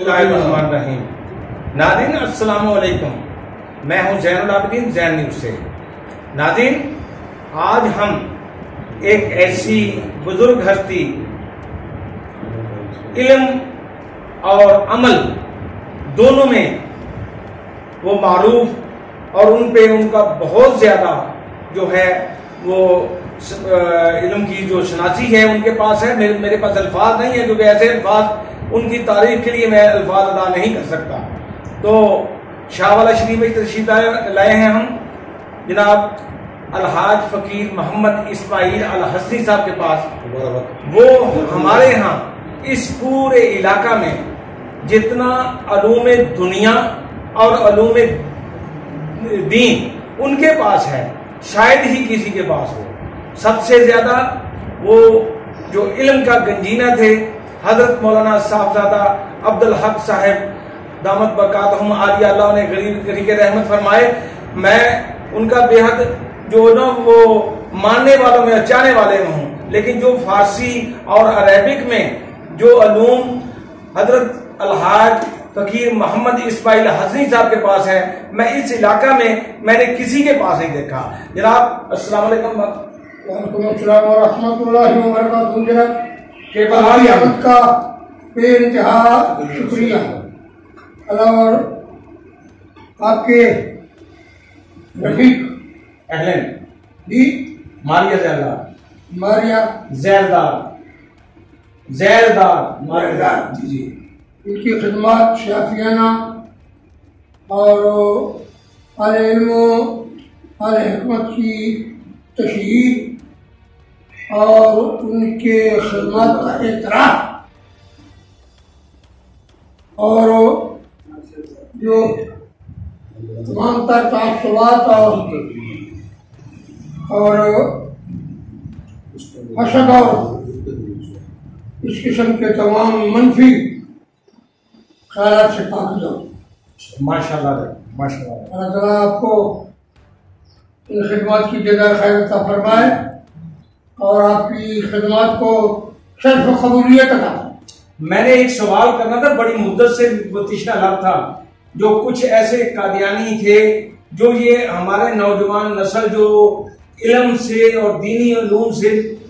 اللہ الرحمن الرحیم. ناظرین السلام علیکم، میں ہوں زین العابدین زین نیوز سے. ناظرین، آج ہم ایک ایسی بزرگ ہستی، علم اور عمل دونوں میں وہ معروف اور ان پہ ان کا بہت زیادہ جو ہے وہ علم کی جو شناسی ہے ان کے پاس ہے. میرے پاس الفاظ نہیں ہے کیونکہ ایسے الفاظ ان کی تعریف کے لیے میں الفاظ ادا نہیں کر سکتا. تو شاہ والا شریف میں تشریف لائے ہیں ہم جناب الحاج فقیر محمد اسماعیل الحسنی صاحب کے پاس. وہ ہمارے ہاں اس پورے علاقہ میں جتنا علوم دنیا اور علوم دین ان کے پاس ہے شاید ہی کسی کے پاس ہو. سب سے زیادہ وہ جو علم کا گنجینہ تھے حضرت مولانا صاحبزادہ عبدالحق صاحب دامت برکاتہم عالیہ، اللہ نے غریق رحمت فرمائے. میں ان کا بے حد جو نا وہ ماننے والوں میں چاہنے والے میں ہوں، لیکن جو فارسی اور عربک میں جو علوم حضرت الحاج فقیر محمد اسماعیل حسنی صاحب کے پاس ہے میں اس علاقہ میں نے کسی کے پاس نہیں دیکھا. جناب السلام علیکم. وعلیکم السلام ورحمۃ اللہ وبرکاتہ. جناب کہ بہت کا بے انتہا شکریہ. اور آپ کے رفیق اہلن جی ماریہ زیردار ماریا زیردار ماریہ جی جی ان کی خدمات شافیانہ اور اہل علم و اہل حکمت کی تشہیر اور ان کے خدمات کا اعتراف اور جو تمام تر تعصبات اور حسد اور اس قسم کے تمام منفی خیالات سے پاک جاؤ. ماشاء اللہ ماشاء اللہ. اللہ تعالیٰ آپ کو ان خدمات کی جزائے خیر عطا فرمائے اور آپ کی خدمات کو شرف و قبولیت عطا. میں نے ایک سوال کرنا تھا، بڑی مدت سے وہ تشنہ لب تھا. جو کچھ ایسے قادیانی تھے جو یہ ہمارے نوجوان نسل جو علم سے اور دینی علوم سے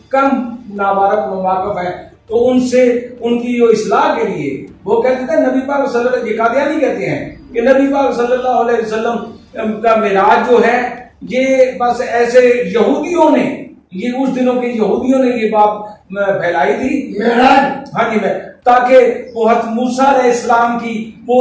کم واقف ہے، تو ان سے ان کی جو اصلاح کے لیے وہ کہتے تھے نبی پاک صلی اللہ علیہ وسلم، یہ قادیانی کہتے ہیں کہ نبی پاک صلی اللہ علیہ وسلم کا معراج جو ہے یہ بس ایسے یہودیوں نے، یہ اس دنوں کے یہودیوں نے یہ بات پھیلائی تھی معراج، ہاں جی، تاکہ وہ حضرت موسیٰ علیہ السلام کی وہ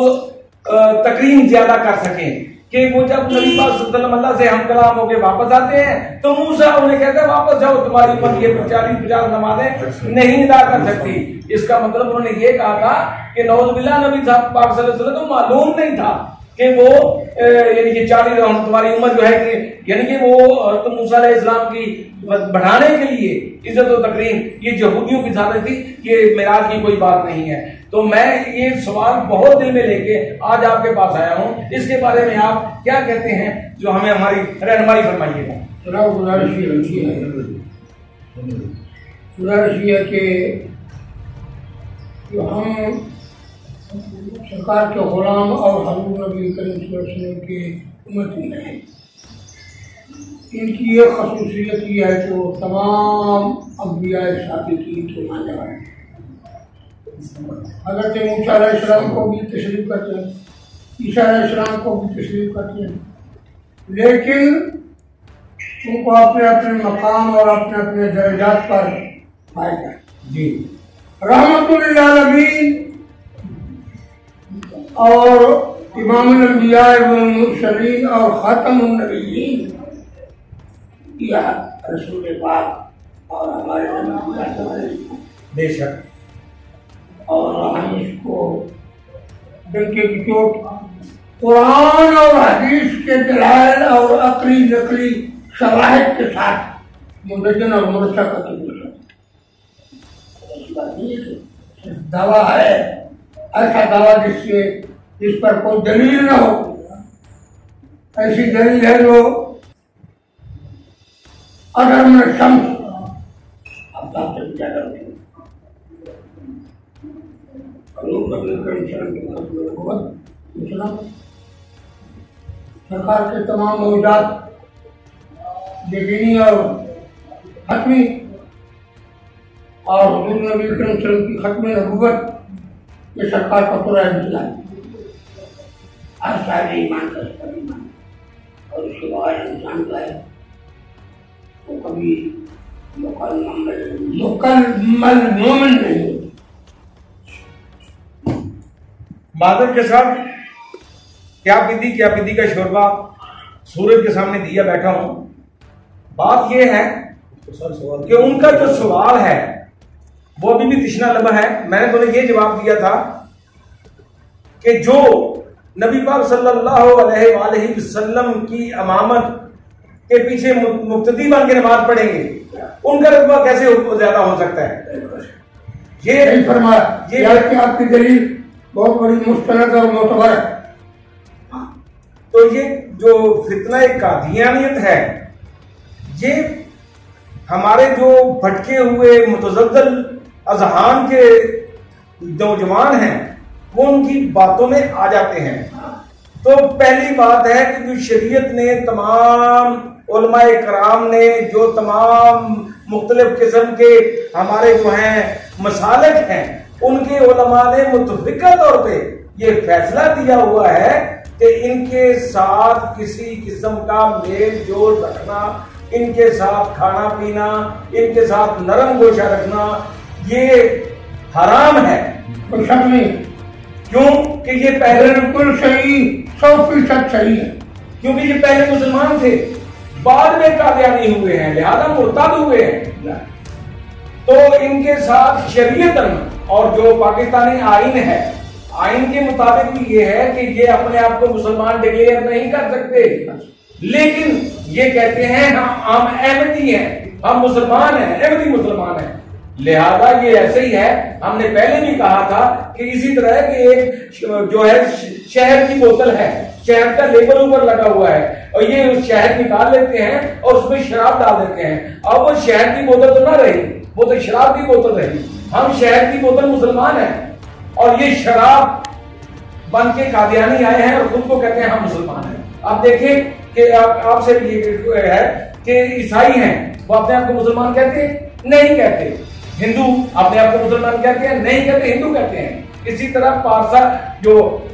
تکریم زیادہ کر سکیں کہ وہ جب نبی پاک صلی اللہ علیہ وسلم اللہ سے ہم کلام ہو کے واپس آتے ہیں تو موسیٰ انہیں کہتے ہیں واپس جاؤ، تمہاری امت یہ 40-50 نمازیں نہیں ادا کر سکتی. اس کا مطلب انہوں نے یہ کہا تھا کہ نعوذ باللہ نبی پاک صلی اللہ علیہ وسلم کو معلوم نہیں تھا کہ وہ یعنی کہ 40 تمہاری امت جو ہے کہ یعنی کہ وہ حضرت موسیٰ علیہ السلام کی بڑھانے کے لیے عزت و تکریم یہ یہودیوں کی ذات تھی، یہ معراج کی کوئی بات نہیں ہے. تو میں یہ سوال بہت دل میں لے کے آج آپ کے پاس آیا ہوں. اس کے بارے میں آپ کیا کہتے ہیں جو ہمیں ہماری رہنمائی فرمائیے گا. گزارش یہ ہے کہ جو ہم سرکار کے غلام اور حضور نبی کریم صلی اللہ علیہ وسلم کے امتی ہیں، ان کی یہ خصوصیت یہ ہے کہ وہ تمام انبیاء سابقین کے ماننے والے ہیں. حضرت موسیٰ علیہ السلام کو بھی تسلیم کرتے ہیں، عیسیٰ علیہ السلام کو بھی تسلیم کرتے ہیں، لیکن ان کو اپنے اپنے مقام اور اپنے اپنے درجات پر پائے گا. جی رحمت للعالمین اور امام الانبیاء والمرسلین اور خاتم النبیین یہ رسول پاک اور ہمارے بے شک، اور ہم اس کو ڈنکے کی چوٹ قرآن اور حدیث کے دلائل اور عقلی نقلی شواہد کے ساتھ مدجن اور مرسہ کا دعویٰ ہے، ایسا دعویٰ جس پر کوئی دلیل نہ ہو. ایسی دلیل ہے جو اگر میں شمس اب سے زیادہ حضور نبی کریم صلی اللہ علیہ وسلم سرکار کے تمام موجودات دینی اور حتمی اور حضور نبی کریم صلی اللہ علیہ وسلم کی ختم نبوت یہ سرکار کا پورا انتظام ہر صاحب ایمان کا سب ایمان اور اس کے بعد انسان کا ہے وہ کبھی مکمل مومن نہیں ہوتا. معذرت کے ساتھ کیا پدی کا شوربہ سورج کے سامنے دیا بیٹھا ہوں. بات یہ ہے کہ ان کا جو سوال ہے وہ ابھی بھی تشنا لبا ہے. میں نے تمہیں یہ جواب دیا تھا کہ جو نبی پاک صلی اللہ علیہ وآلہ وسلم کی امامت کے پیچھے مقتدی بن کے نماز پڑھیں گے ان کا رتبہ کیسے زیادہ ہو سکتا ہے؟ یہ فرمایا کہ آپ کی دلیل بہت بڑی مستند اور معتبر ہے. تو یہ جو فتنہ قادیانیت ہے یہ ہمارے جو بھٹکے ہوئے متزلزل اذہان کے نوجوان ہیں وہ ان کی باتوں میں آ جاتے ہیں. تو پہلی بات ہے کہ جو شریعت نے تمام علماء کرام نے جو تمام مختلف قسم کے ہمارے جو ہیں مسالک ہیں ان کے علماء نے متفقہ طور پہ یہ فیصلہ دیا ہوا ہے کہ ان کے ساتھ کسی قسم کا میل جول رکھنا، ان کے ساتھ کھانا پینا، ان کے ساتھ نرم گوشہ رکھنا یہ حرام ہے. کوئی شک نہیں. کیوں کہ یہ پہلے بالکل صحیح 100% صحیح ہے. کیونکہ یہ پہلے مسلمان تھے بعد میں قادیانی ہوئے ہیں لہذا مرتد ہوئے ہیں. تو ان کے ساتھ شریعت اور جو پاکستانی آئین ہے آئین کے مطابق بھی یہ ہے کہ یہ اپنے آپ کو مسلمان ڈکلیئر نہیں کر سکتے لیکن یہ کہتے ہیں ہم احمدی ہیں، ہم مسلمان ہیں، احمدی مسلمان ہیں. لہذا یہ ایسے ہی ہے. ہم نے پہلے بھی کہا تھا کہ اسی طرح کہ ایک جو ہے شہد کی بوتل ہے، شہد کا لیبل اوپر لگا ہوا ہے اور یہ شہد نکال لیتے ہیں اور اس میں شراب ڈال دیتے ہیں. اب وہ شہد کی بوتل تو نہ رہی، وہ تو شراب کی بوتل رہی. ہم شہد کی بوتل مسلمان ہیں اور یہ شراب بن کے قادیانی آئے ہیں اور خود کو کہتے ہیں ہم مسلمان ہیں. آپ دیکھیں کہ آپ سے بھی یہ ہے کہ عیسائی ہیں وہ اپنے آپ کو مسلمان کہتے ہیں؟ نہیں کہتے. ہندو اپنے آپ کو مسلمان کہتے ہیں؟ نہیں کہتے، ہندو کہتے ہیں. اسی طرح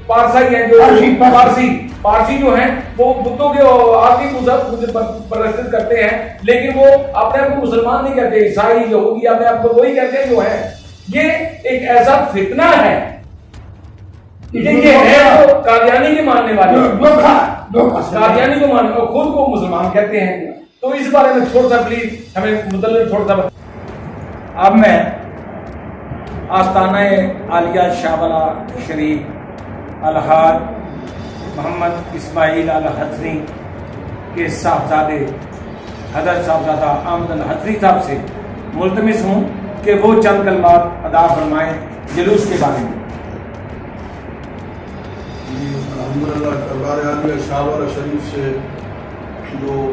پارسائی ہیں جو پارسی جو ہیں وہ بتوں کے آپ کی پرستش کرتے ہیں لیکن وہ اپنے آپ کو مسلمان نہیں کہتے. عیسائی یہودی اپنے آپ کو وہی کہتے ہیں جو ہیں. یہ ایک ایسا فتنہ ہے یہ ہے جو قادیانی کے ماننے والے قادیانی کو ماننے اور خود کو مسلمان کہتے ہیں. تو اس بارے میں تھوڑا سا پلیز ہمیں مدلل تھوڑا سا. اب میں آستانہ عالیہ شاہ والا شریف الحاج محمد اسماعیل الحسنی کے صاحبزادے حضرت صاحبزادہ احمد الحسنی صاحب سے ملتمس ہوں کہ وہ چند کلمات ادا فرمائیں جلوس کے بارے میں. الحمدللہ دربار عالیہ شاہ والا شریف سے جو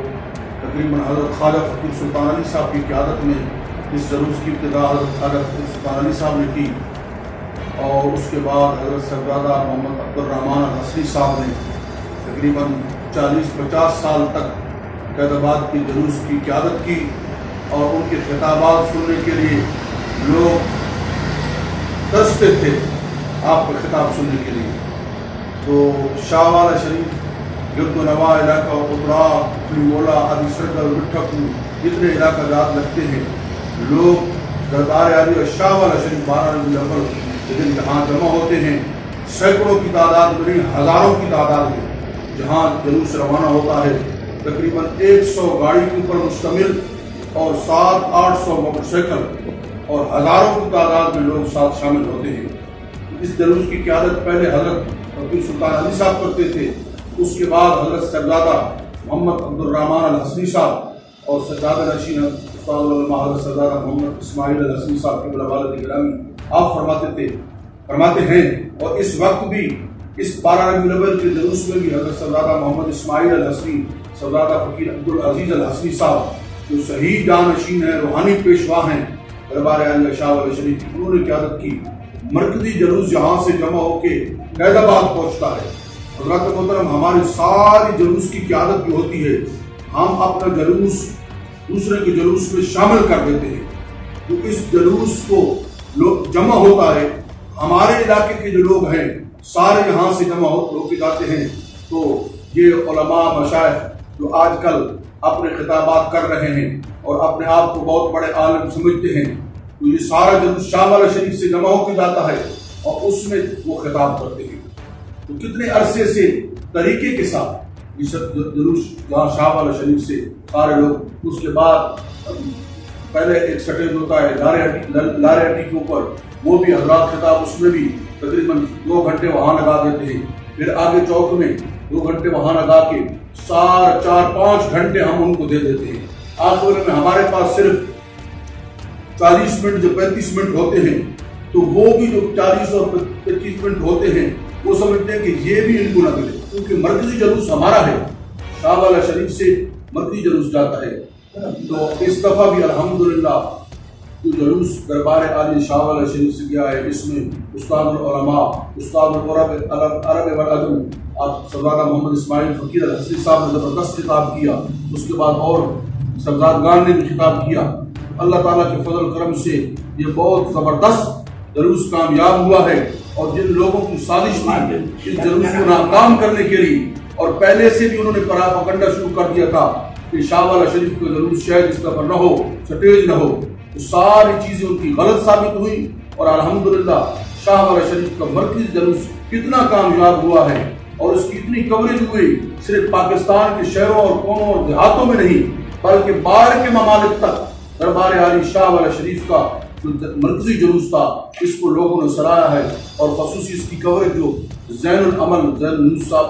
تقریباً حضرت خواجہ فقیر سلطان علی صاحب کی قیادت میں اس جلوس کی ابتدا حضرت خواجہ فقیر سلطان علی صاحب نے کی اور اس کے بعد حضرت صاحبزادہ محمد عبدالرحمن الحسنی صاحب نے تقریباً 40-50 سال تک قیدآباد کی جلوس کی قیادت کی اور ان کے خطابات سننے کے لیے لوگ ترستے تھے آپ کا خطاب سننے کے لیے. تو شاہ والا شریف گرد و نواح علاقہ اترا کلیولا علی سرکل مٹھکو جتنے علاقہ جات لگتے ہیں لوگ دربار عالیہ اور شاہ والا شریف 12 ربیع الاول کے دن جہاں جمع ہوتے ہیں. سینکڑوں کی تعداد میں نہیں ہزاروں کی تعداد میں جہاں جلوس روانہ ہوتا ہے. تقریباً 100 گاڑی کے اوپر مشتمل اور 700-800 موٹر سائیکل اور ہزاروں کی تعداد میں لوگ ساتھ شامل ہوتے ہیں. اس جلوس کی قیادت پہلے حضرت فقیر سلطان علی صاحب کرتے تھے. اس کے بعد حضرت صاحبزادہ محمد عبدالرحمن الحسنی صاحب اور سجادہ نشین استاد العلماء حضرت صاحبزادہ محمد اسماعیل الحسنی صاحب کے والد گرامی آپ فرماتے ہیں. اور اس وقت بھی اس 12 ربیع الاول کے جلوس میں بھی حضرت صاحبزادہ محمد اسماعیل الحسنی صاحبزادہ فقیر عبدالعزیز الحسنی صاحب جو صحیح جانشین ہیں روحانی پیشوا ہیں دربار عالیہ شاہ والا شریف کی انہوں نے قیادت کی. مرکزی جلوس یہاں سے جمع ہو کے حیدر آباد پہنچتا ہے۔ حضرات محترم، ہماری ساری جلوس کی قیادت جو ہوتی ہے، ہم اپنا جلوس دوسرے کے جلوس میں شامل کر دیتے ہیں۔ تو اس جلوس کو جمع ہوتا ہے، ہمارے علاقے کے جو لوگ ہیں سارے یہاں سے جمع ہو کے جاتے ہیں۔ تو یہ علماء مشائخ جو آج کل اپنے خطابات کر رہے ہیں اور اپنے آپ کو بہت بڑے عالم سمجھتے ہیں، تو یہ سارا جلوس شاہ والا شریف سے جمع ہو کے جاتا ہے اور اس میں وہ خطاب کرتے ہیں۔ تو کتنے عرصے سے طریقے کے ساتھ یہ سب جلوس جہاں شاہ والا شریف سے سارے لوگ، اس کے بعد پہلے ایک سٹیج ہوتا ہے لارے ہٹی کے اوپر، وہ بھی حضرات خطاب اس میں بھی تقریباً 2 گھنٹے وہاں لگا دیتے ہیں۔ پھر آگے چوک میں 2 گھنٹے وہاں لگا کے 4-5 گھنٹے ہم ان کو دے دیتے ہیں۔ آخر میں ہمارے پاس صرف 40 منٹ جو 35 منٹ ہوتے ہیں، تو وہ بھی جو 40 اور 25 منٹ ہوتے ہیں وہ سمجھتے ہیں کہ یہ بھی ان کو نہ ملے، کیونکہ مرکزی جلوس ہمارا ہے، شاہ والا شریف سے مرکزی جلوس جاتا ہے۔ تو اس دفعہ بھی الحمدللہ جو جلوس دربار عالی شاہ والا شریف سے گیا ہے، اس میں استاد العلماء، استاد عرب والعجم سردار محمد اسماعیل فقیر الحسنی صاحب نے زبردست خطاب کیا، اس کے بعد اور سردارگان نے بھی خطاب کیا۔ اللہ تعالیٰ کے فضل کرم سے یہ بہت زبردست جلوس کامیاب ہوا ہے، اور جن لوگوں کی سازش تھی اس جلوس کو ناکام کرنے کے لیے، اور پہلے سے بھی انہوں نے پراپیگنڈا شروع کر دیا تھا کہ شاہ والا شریف کا جلوس شاید اس دفعہ نہ ہو، سٹیج نہ ہو، تو ساری چیزیں ان کی غلط ثابت ہوئی، اور الحمدللہ شاہ والا شریف کا مرکزی جلوس کتنا کامیاب ہوا ہے، اور اس کی اتنی کوریج ہوئی صرف پاکستان کے شہروں اور قوموں اور دیہاتوں میں نہیں، بلکہ باہر کے ممالک تک دربار عالی شاہ والا شریف کا جو مرکزی جلوس تھا اس کو لوگوں نے سراہا ہے، اور خصوصی اس کی کوریج جو زین العمل زین نیوز صاحب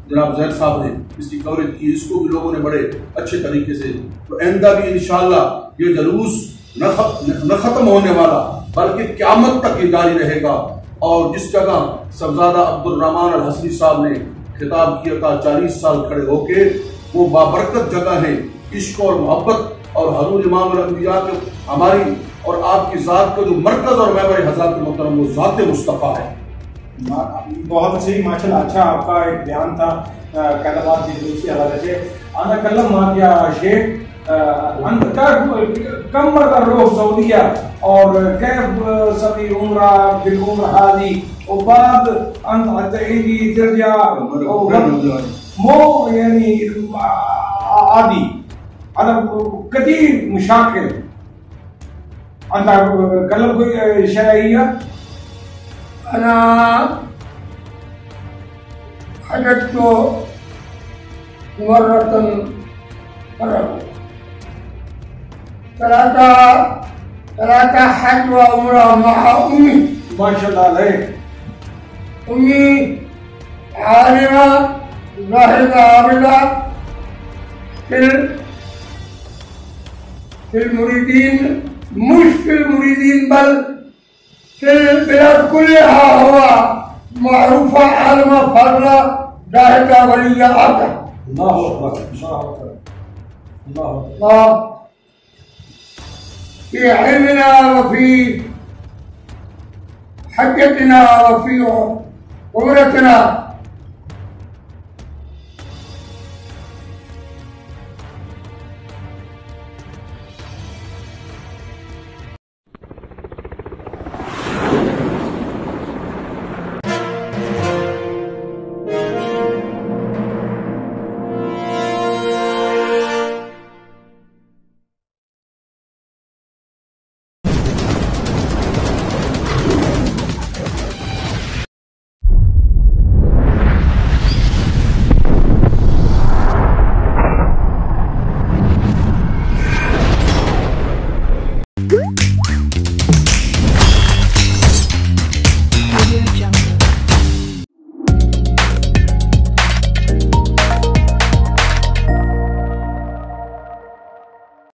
جناب زین صاحب نے اس کی کوریج کی، اس کو بھی لوگوں نے بڑے اچھے طریقے سے۔ تو آئندہ بھی انشاءاللہ یہ جلوس نہ ختم ہونے والا بلکہ قیامت تک یہ جاری رہے گا، اور جس جگہ صاحبزادہ عبدالرحمن الحسنی صاحب نے خطاب کیا تھا 40 سال کھڑے ہو کے، وہ بابرکت جگہ ہے، عشق اور محبت اور حضور امام الانبیاء کے ہماری اور آپ کی ذات کا جو مرکز اور محور حضرات محترم وہ ذات مصطفیٰ ہے۔ بہت صحیح، ماشاءاللہ، اچھا آپ کا ایک بیان تھا کلمات کی جلوس کے حوالے سے۔ انا کلم یا شیخ، انت کم مرہ روح سعودیہ اور کیف سبھی عمرہ بالعمر حاضی وبعد انت تعیدی ترجع مو یعنی عادی انا كثير مشاكل. انت كلام کوئی شرعية؟ انا حججت مرة ثلاثة حج وعمرة مع أمي. ما شاء الله عليك. أمي عالمة زاهدة عابدة في المريدين، مش في المريدين بل في البلاد كلها هو معروفة عالمة فاضلة زاهدة ولية عابدة. الله أكبر الله أكبر الله أكبر. الله في علمنا وفي حجتنا وفي عمرتنا